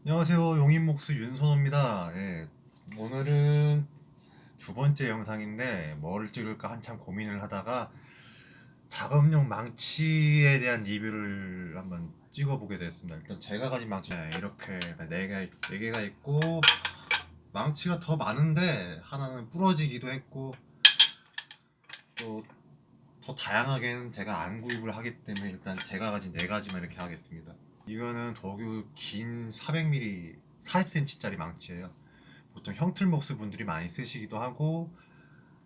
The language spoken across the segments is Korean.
안녕하세요. 용인목수 윤선호입니다. 예, 오늘은 두 번째 영상인데 뭘 찍을까 한참 고민을 하다가 작업용 망치에 대한 리뷰를 한번 찍어보게 됐습니다. 일단 제가 가진 망치 이렇게 네 개가 있고 망치가 더 많은데 하나는 부러지기도 했고 또 더 다양하게는 제가 안 구입을 하기 때문에 일단 제가 가진 네 가지만 이렇게 하겠습니다. 이거는 도구 긴 400mm 40cm짜리 망치예요. 보통 형틀목수 분들이 많이 쓰시기도 하고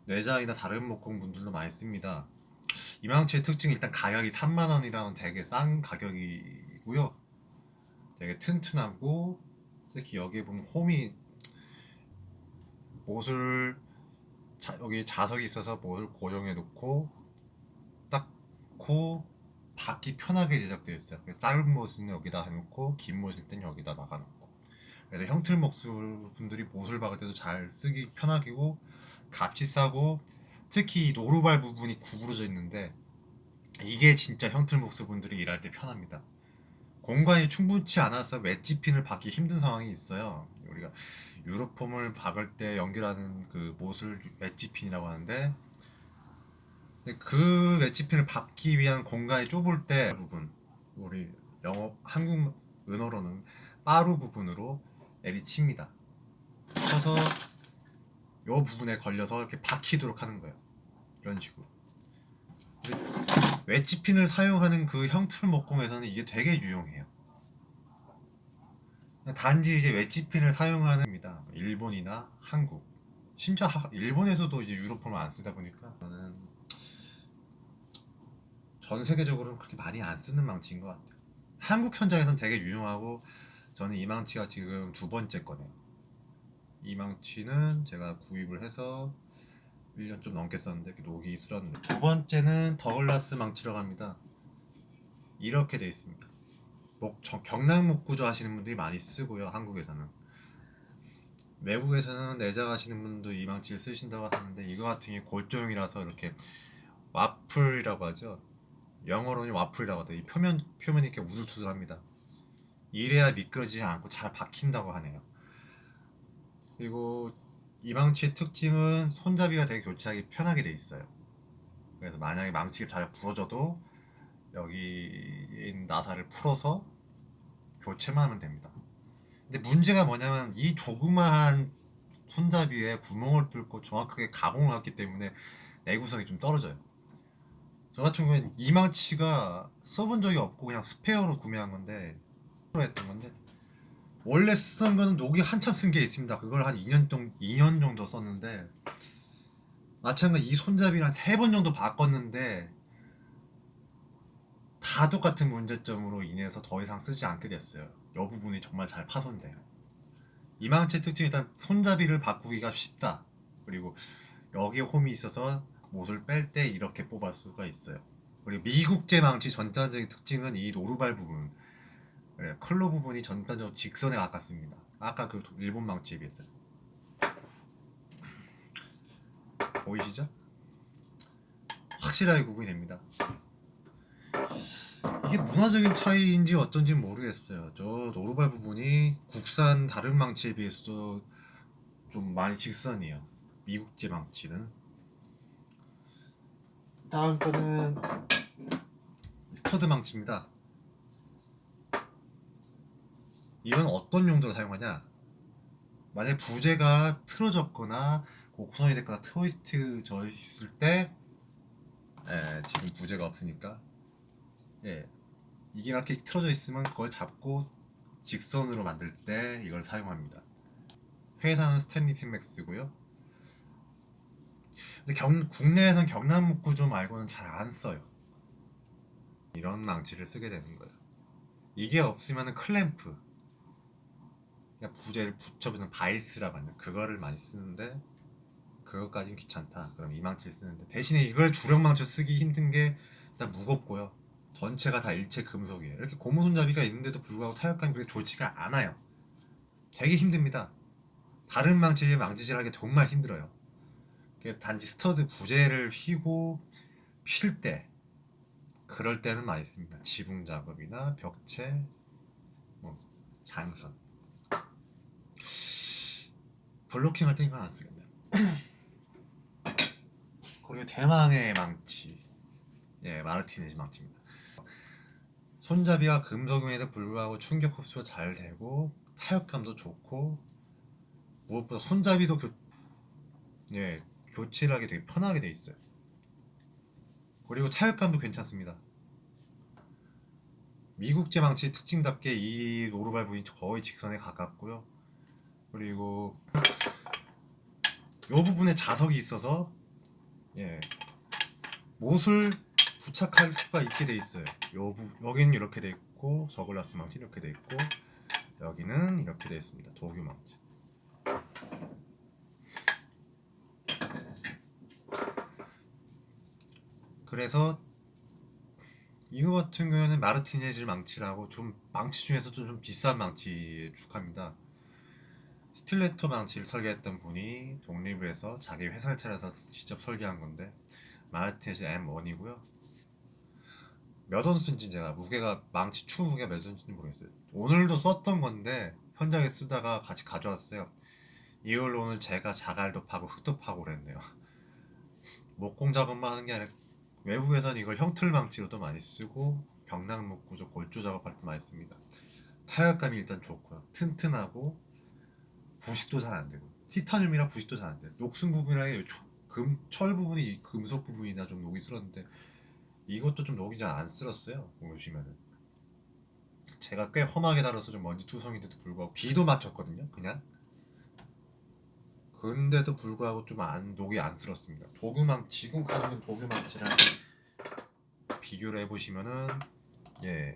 내장이나 다른 목공 분들도 많이 씁니다. 이 망치의 특징이 일단 가격이 3만원이라는 되게 싼 가격이고요. 되게 튼튼하고 특히 여기에 보면 홈이 못을 여기 자석이 있어서 못을 고정해 놓고 닦고 받기 편하게 제작되어 있어요. 짧은 못은 여기다 해놓고 긴 못일 땐 여기다 막아놓고. 그래서 형틀목수 분들이 못을 박을 때도 잘 쓰기 편하고 값이 싸고 특히 이 노루발 부분이 구부러져 있는데 이게 진짜 형틀목수 분들이 일할 때 편합니다. 공간이 충분치 않아서 웨지핀을 박기 힘든 상황이 있어요. 우리가 유로폼을 박을 때 연결하는 그 못을 웨지핀이라고 하는데 그 웨지핀을 박기 위한 공간이 좁을 때 부분 우리 영어 한국 은어로는 빠루 부분으로 내리칩니다. 쳐서 요 부분에 걸려서 이렇게 박히도록 하는 거예요. 이런 식으로. 웨지핀을 사용하는 그 형틀 목공에서는 이게 되게 유용해요. 단지 이제 웨지핀을 사용하는 입니다. 일본이나 한국, 심지어 일본에서도 이제 유로폼을 안 쓰다 보니까 저는 전 세계적으로는 그렇게 많이 안 쓰는 망치인 것 같아요. 한국 현장에서는 되게 유용하고 저는 이 망치가 지금 두 번째 거네요. 이 망치는 제가 구입을 해서 1년 좀 넘게 썼는데 녹이 슬었는데 두 번째는 더글라스 망치라고 합니다. 이렇게 돼 있습니다. 경락 목구조 하시는 분들이 많이 쓰고요. 한국에서는. 외국에서는 내장 하시는 분도 이 망치를 쓰신다고 하는데 이거 같은 게 골조용이라서 이렇게 와플이라고 하죠. 영어로는 와플이라고 하죠. 이 표면이 이렇게 우둘투둘합니다. 이래야 미끄러지지 않고 잘 박힌다고 하네요. 그리고 이 망치의 특징은 손잡이가 되게 교체하기 편하게 돼 있어요. 그래서 만약에 망치가 잘 부러져도 여기 있는 나사를 풀어서 교체만 하면 됩니다. 근데 문제가 뭐냐면 이 조그마한 손잡이에 구멍을 뚫고 정확하게 가공을 했기 때문에 내구성이 좀 떨어져요. 저 같은 경우에는 이 망치가 써본 적이 없고 그냥 스페어로 구매한 건데 했던 건데 원래 쓰던 거는 녹이 한참 쓴 게 있습니다. 그걸 한 2년 정도 썼는데 마찬가지 이 손잡이를 한 3번 정도 바꿨는데 다 똑같은 문제점으로 인해서 더 이상 쓰지 않게 됐어요. 이 부분이 정말 잘 파손돼요. 이망치의 특징이 일단 손잡이를 바꾸기가 쉽다. 그리고 여기에 홈이 있어서 못을 뺄 때 이렇게 뽑을 수가 있어요. 그리고 미국제 망치 전반적인 특징은 이 노루발 부분, 클로 부분이 전반적으로 직선에 가깝습니다. 아까 그 일본 망치에 비해서. 보이시죠? 확실하게 구분이 됩니다. 이게 문화적인 차이인지 어쩐지 모르겠어요. 저 노루발 부분이 국산 다른 망치에 비해서도 좀 많이 직선이에요. 미국제 망치는. 다음 거는 스터드 망치입니다. 이건 어떤 용도로 사용하냐? 만약 부재가 틀어졌거나 곡선이 됐거나 트위스트 져 있을 때, 지금 부재가 없으니까, 예, 이게 이렇게 틀어져 있으면 그걸 잡고 직선으로 만들 때 이걸 사용합니다. 회사는 스탠리 펜맥스고요. 근데 국내에선 경남 구조 말고는 잘 안 써요. 이런 망치를 쓰게 되는 거예요. 이게 없으면 클램프, 그냥 부재를 붙여주는 바이스라고 하는 그거를 많이 쓰는데 그것까진 귀찮다. 그럼 이 망치 쓰는데 대신에 이걸 주력 망치 쓰기 힘든 게 일단 무겁고요. 전체가 다 일체 금속이에요. 이렇게 고무 손잡이가 있는데도 불구하고 타격감이 그렇게 좋지가 않아요. 되게 힘듭니다. 다른 망치에 망치질하기 정말 힘들어요. 그래서 단지 스터드 부재를 휘고 필 때 그럴 때는 많이 씁니다. 지붕 작업이나 벽체, 뭐 장선. 블로킹 할 때 이건 안 쓰겠네요. 그리고 대망의 망치, 예, 마르티네즈 망치입니다. 손잡이가 금속임에도 불구하고 충격 흡수가 잘 되고 타격감도 좋고 무엇보다 손잡이도 예, 교체를 하기 되게 편하게 돼 있어요. 그리고 타격감도 괜찮습니다. 미국제 망치 특징답게 이 오르발 부분이 거의 직선에 가깝고요. 그리고 이 부분에 자석이 있어서 예, 못을 부착할 수가 있게 돼 있어요. 여기는 이렇게 돼 있고 저글라스 망치 이렇게 돼 있고 여기는 이렇게 돼 있습니다. 도규 망치. 그래서 이거 같은 경우에는 마르티네즈 망치라고 좀 망치 중에서도 좀 비싼 망치에 축합니다. 스틸레토 망치를 설계했던 분이 독립을 해서 자기 회사를 차려서 직접 설계한 건데 마르티네즈 M1이고요. 몇 온스인지 제가 무게가 망치 추 무게가 몇 온스인지 모르겠어요. 오늘도 썼던 건데 현장에 쓰다가 같이 가져왔어요. 이걸로 오늘 제가 자갈도 파고 흙도 파고 그랬네요. 목공 작업만 하는 게 아니라 외국에서는 이걸 형틀 망치로도 많이 쓰고 경락목 구조 골조 작업할 때 많이 씁니다. 타격감이 일단 좋고요. 튼튼하고 부식도 잘 안 되고 티타늄이라 부식도 잘 안 돼요. 녹슨 부분이랑 철 부분이 금속 부분이나 좀 녹이 슬었는데 이것도 좀 녹이 잘 안 쓸었어요. 보시면은 제가 꽤 험하게 다뤄서 좀 먼지 투성인데도 불구하고 비도 맞췄거든요. 그냥 근데도 불구하고 좀 녹이 안 쓸었습니다. 지금 가지고 있는 도규망치랑 비교를 해보시면은 예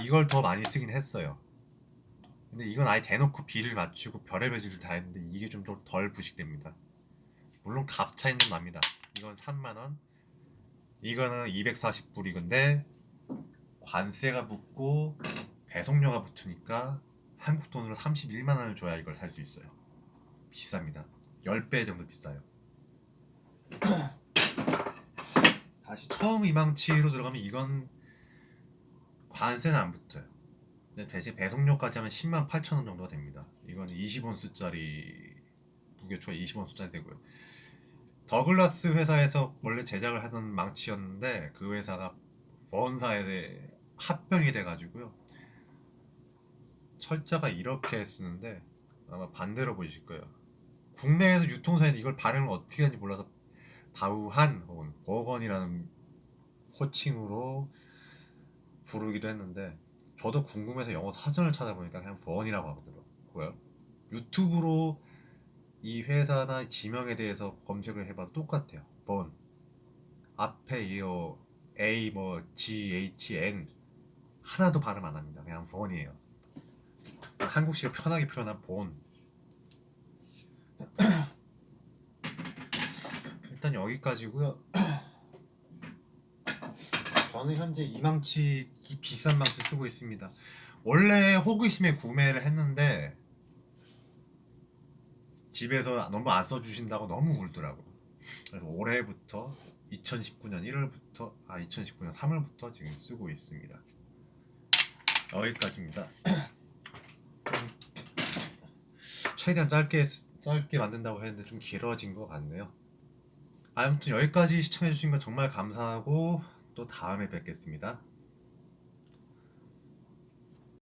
이걸 더 많이 쓰긴 했어요. 근데 이건 아예 대놓고 비를 맞추고 별의별 짓을 다 했는데 이게 좀 덜 부식됩니다. 물론 값 차이는 좀 납니다. 이건 3만원, 이거는 240불이건데 관세가 붙고 배송료가 붙으니까 한국 돈으로 31만원을 줘야 이걸 살 수 있어요. 비쌉니다. 10배 정도 비싸요. 다시 처음 이망치로 들어가면 이건 관세는 안 붙어요. 근데 대신 배송료까지 하면 10만 8천 원 정도가 됩니다. 이건 20온스짜리 무게추가 20온스짜리 되고요. 더글라스 회사에서 원래 제작을 하던 망치였는데 그 회사가 원사에 합병이 돼가지고요. 철자가 이렇게 쓰는데 아마 반대로 보이실 거예요. 국내에서 유통사에서 이걸 발음을 어떻게 하는지 몰라서 바우한 혹은 버건이라는 호칭으로 부르기도 했는데 저도 궁금해서 영어 사전을 찾아보니까 그냥 버건이라고 하더라고요. 유튜브로 이 회사나 지명에 대해서 검색을 해봐도 똑같아요. 번 앞에 이어 A 뭐 G H N 하나도 발음 안 합니다. 그냥 번이에요. 한국식으로 편하게 표현한 본. 일단 여기까지고요. 저는 현재 이 망치 비싼 망치 쓰고 있습니다. 원래 호기심에 구매를 했는데 집에서 너무 안 써주신다고 너무 울더라고. 그래서 올해부터 2019년 1월부터 2019년 3월부터 지금 쓰고 있습니다. 여기까지입니다. 최대한 짧게 만든다고 했는데 좀 길어진 것 같네요. 아무튼 여기까지 시청해주신 건 정말 감사하고 또 다음에 뵙겠습니다.